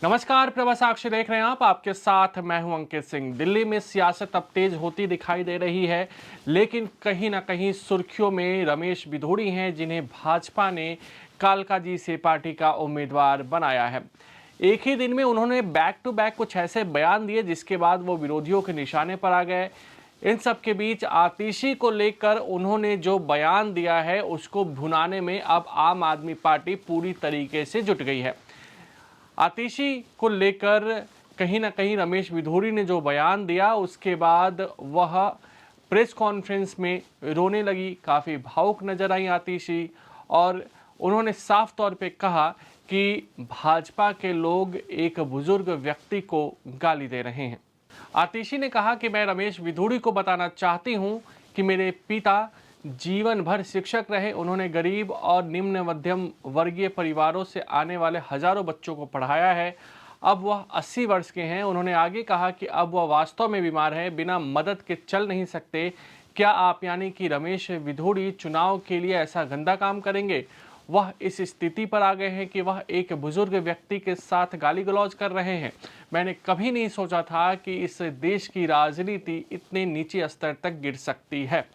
नमस्कार, प्रभा साक्षी देख रहे हैं आप। आपके साथ मैं हूं अंकित सिंह। दिल्ली में सियासत अब तेज होती दिखाई दे रही है, लेकिन कहीं ना कहीं सुर्खियों में रमेश बिधूड़ी हैं, जिन्हें भाजपा ने कालकाजी से पार्टी का उम्मीदवार बनाया है। एक ही दिन में उन्होंने बैक टू बैक कुछ ऐसे बयान दिए जिसके बाद वो विरोधियों के निशाने पर आ गए। इन सब के बीच आतिशी को लेकर उन्होंने जो बयान दिया है उसको भुनाने में अब आम आदमी पार्टी पूरी तरीके से जुट गई है। आतिशी को लेकर कहीं ना कहीं रमेश बिधूड़ी ने जो बयान दिया उसके बाद वह प्रेस कॉन्फ्रेंस में रोने लगी, काफ़ी भावुक नजर आई आतिशी, और उन्होंने साफ तौर पे कहा कि भाजपा के लोग एक बुजुर्ग व्यक्ति को गाली दे रहे हैं। आतिशी ने कहा कि मैं रमेश बिधूड़ी को बताना चाहती हूं कि मेरे पिता जीवन भर शिक्षक रहे। उन्होंने गरीब और निम्न मध्यम वर्गीय परिवारों से आने वाले हजारों बच्चों को पढ़ाया है। अब वह 80 वर्ष के हैं। उन्होंने आगे कहा कि अब वह वास्तव में बीमार है, बिना मदद के चल नहीं सकते। क्या आप यानी कि रमेश बिधूड़ी चुनाव के लिए ऐसा गंदा काम करेंगे? वह इस स्थिति पर आ गए हैं कि वह एक बुजुर्ग व्यक्ति के साथ गाली गलौज कर रहे हैं। मैंने कभी नहीं सोचा था कि इस देश की राजनीति इतने नीचे स्तर तक गिर सकती है।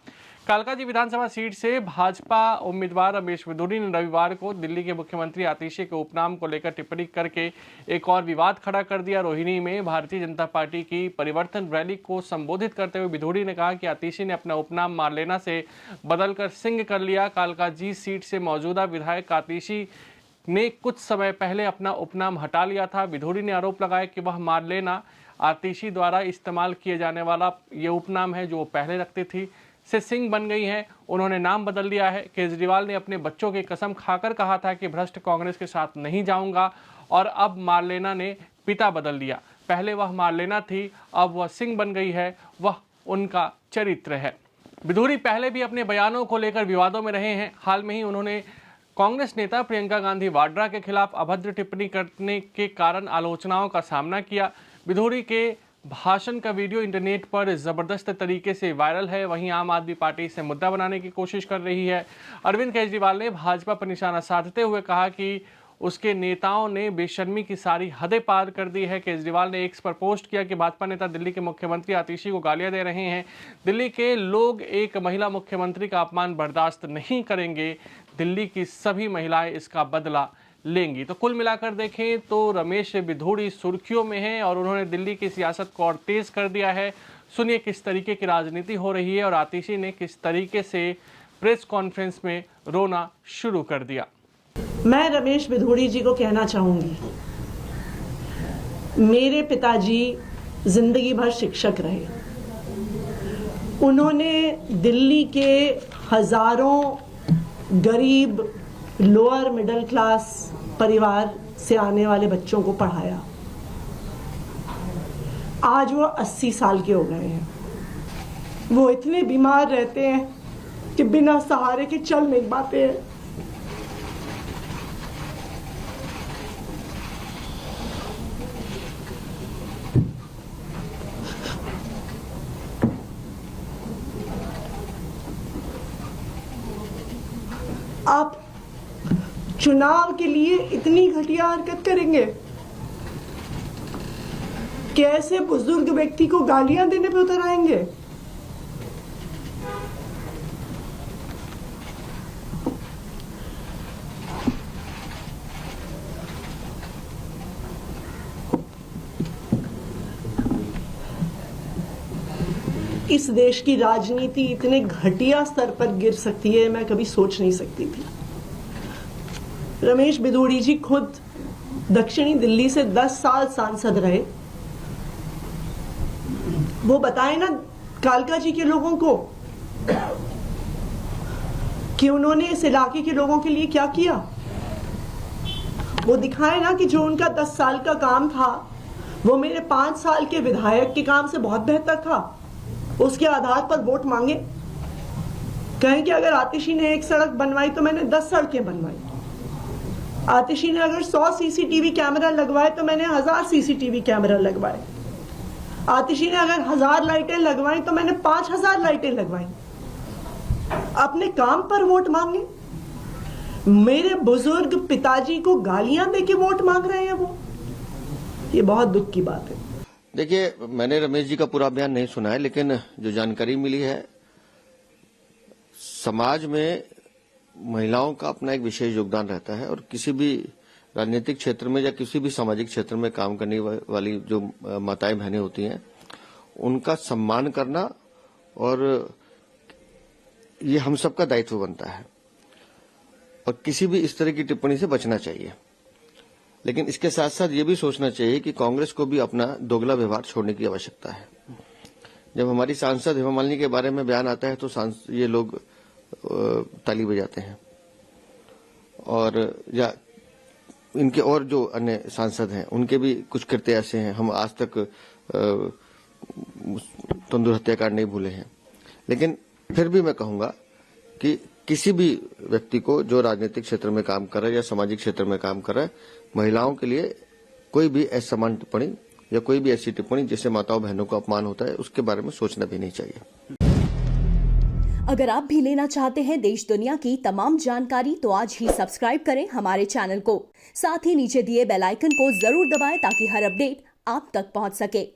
कालकाजी विधानसभा सीट से भाजपा उम्मीदवार रमेश बिधूड़ी ने रविवार को दिल्ली के मुख्यमंत्री आतिशी के उपनाम को लेकर टिप्पणी करके एक और विवाद खड़ा कर दिया। रोहिणी में भारतीय जनता पार्टी की परिवर्तन रैली को संबोधित करते हुए बिधूड़ी ने कहा कि आतिशी ने अपना उपनाम मारलेना से बदलकर सिंह कर लिया। कालकाजी सीट से मौजूदा विधायक आतिशी ने कुछ समय पहले अपना उपनाम हटा लिया था। बिधूड़ी ने आरोप लगाया कि वह मारलेना आतिशी द्वारा इस्तेमाल किए जाने वाला ये उपनाम है जो वो पहले रखती थी, से सिंह बन गई हैं। उन्होंने नाम बदल दिया है। केजरीवाल ने अपने बच्चों की कसम खाकर कहा था कि भ्रष्ट कांग्रेस के साथ नहीं जाऊंगा, और अब मारलेना ने पिता बदल दिया। पहले वह मारलेना थी, अब वह सिंह बन गई है। वह उनका चरित्र है। बिधूड़ी पहले भी अपने बयानों को लेकर विवादों में रहे हैं। हाल में ही उन्होंने कांग्रेस नेता प्रियंका गांधी वाड्रा के खिलाफ अभद्र टिप्पणी करने के कारण आलोचनाओं का सामना किया। बिधूड़ी के भाषण का वीडियो इंटरनेट पर जबरदस्त तरीके से वायरल है। वहीं आम आदमी पार्टी इसे मुद्दा बनाने की कोशिश कर रही है। अरविंद केजरीवाल ने भाजपा पर निशाना साधते हुए कहा कि उसके नेताओं ने बेशर्मी की सारी हदें पार कर दी है। केजरीवाल ने एक्स पर पोस्ट किया कि भाजपा नेता दिल्ली के मुख्यमंत्री आतिशी को गालियां दे रहे हैं। दिल्ली के लोग एक महिला मुख्यमंत्री का अपमान बर्दाश्त नहीं करेंगे। दिल्ली की सभी महिलाएं इसका बदला लेंगी। तो कुल मिलाकर देखें तो रमेश बिधूड़ी सुर्खियों में हैं और उन्होंने दिल्ली की सियासत को और तेज कर दिया है। सुनिए किस तरीके की राजनीति हो रही है और आतिशी ने किस तरीके से प्रेस कॉन्फ्रेंस में रोना शुरू कर दिया। मैं रमेश बिधूड़ी जी को कहना चाहूंगी, मेरे पिताजी जिंदगी भर शिक्षक रहे। उन्होंने दिल्ली के हजारों गरीब लोअर मिडिल क्लास परिवार से आने वाले बच्चों को पढ़ाया। आज वो 80 साल के हो गए हैं। वो इतने बीमार रहते हैं कि बिना सहारे के चल नहीं पाते हैं। आप चुनाव के लिए इतनी घटिया हरकत करेंगे? कैसे बुजुर्ग व्यक्ति को गालियां देने पे उतर आएंगे? इस देश की राजनीति इतने घटिया स्तर पर गिर सकती है, मैं कभी सोच नहीं सकती थी। रमेश बिधूड़ी जी खुद दक्षिणी दिल्ली से 10 साल सांसद रहे। वो बताए ना कालकाजी के लोगों को कि उन्होंने इस इलाके के लोगों के लिए क्या किया। वो दिखाए ना कि जो उनका 10 साल का काम था वो मेरे 5 साल के विधायक के काम से बहुत बेहतर था। उसके आधार पर वोट मांगे। कहें कि अगर आतिशी ने 1 सड़क बनवाई तो मैंने 10 सड़कें बनवाई। आतिशी ने अगर 100 सीसीटीवी कैमरा लगवाए तो मैंने 1000 सीसीटीवी कैमरा लगवाए। आतिशी ने अगर 1000 लाइटें लगवाई तो मैंने 5000 लाइटें लगवाई। अपने काम पर वोट मांगे। मेरे बुजुर्ग पिताजी को गालियां देके वोट मांग रहे हैं वो। ये बहुत दुख की बात है। देखिए, मैंने रमेश जी का पूरा बयान नहीं सुना है, लेकिन जो जानकारी मिली है, समाज में महिलाओं का अपना एक विशेष योगदान रहता है और किसी भी राजनीतिक क्षेत्र में या किसी भी सामाजिक क्षेत्र में काम करने वाली जो माताएं बहनें होती हैं, उनका सम्मान करना और ये हम सबका दायित्व बनता है और किसी भी इस तरह की टिप्पणी से बचना चाहिए। लेकिन इसके साथ साथ ये भी सोचना चाहिए कि कांग्रेस को भी अपना दोगला व्यवहार छोड़ने की आवश्यकता है। जब हमारी सांसद हेमा मालिनी के बारे में बयान आता है तो ये लोग ताली बजाते हैं, और या इनके और जो अन्य सांसद हैं उनके भी कुछ कृत्य ऐसे हैं, हम आज तक तंदूर हत्याकांड नहीं भूले हैं। लेकिन फिर भी मैं कहूंगा कि किसी भी व्यक्ति को जो राजनीतिक क्षेत्र में काम कर रहा है या सामाजिक क्षेत्र में काम कर रहा है, महिलाओं के लिए कोई भी असमान टिप्पणी या कोई भी ऐसी टिप्पणी जिससे माताओं बहनों को अपमान होता है, उसके बारे में सोचना भी नहीं चाहिए। अगर आप भी लेना चाहते हैं देश दुनिया की तमाम जानकारी तो आज ही सब्सक्राइब करें हमारे चैनल को। साथ ही नीचे दिए बेल आइकन को जरूर दबाएं ताकि हर अपडेट आप तक पहुंच सके।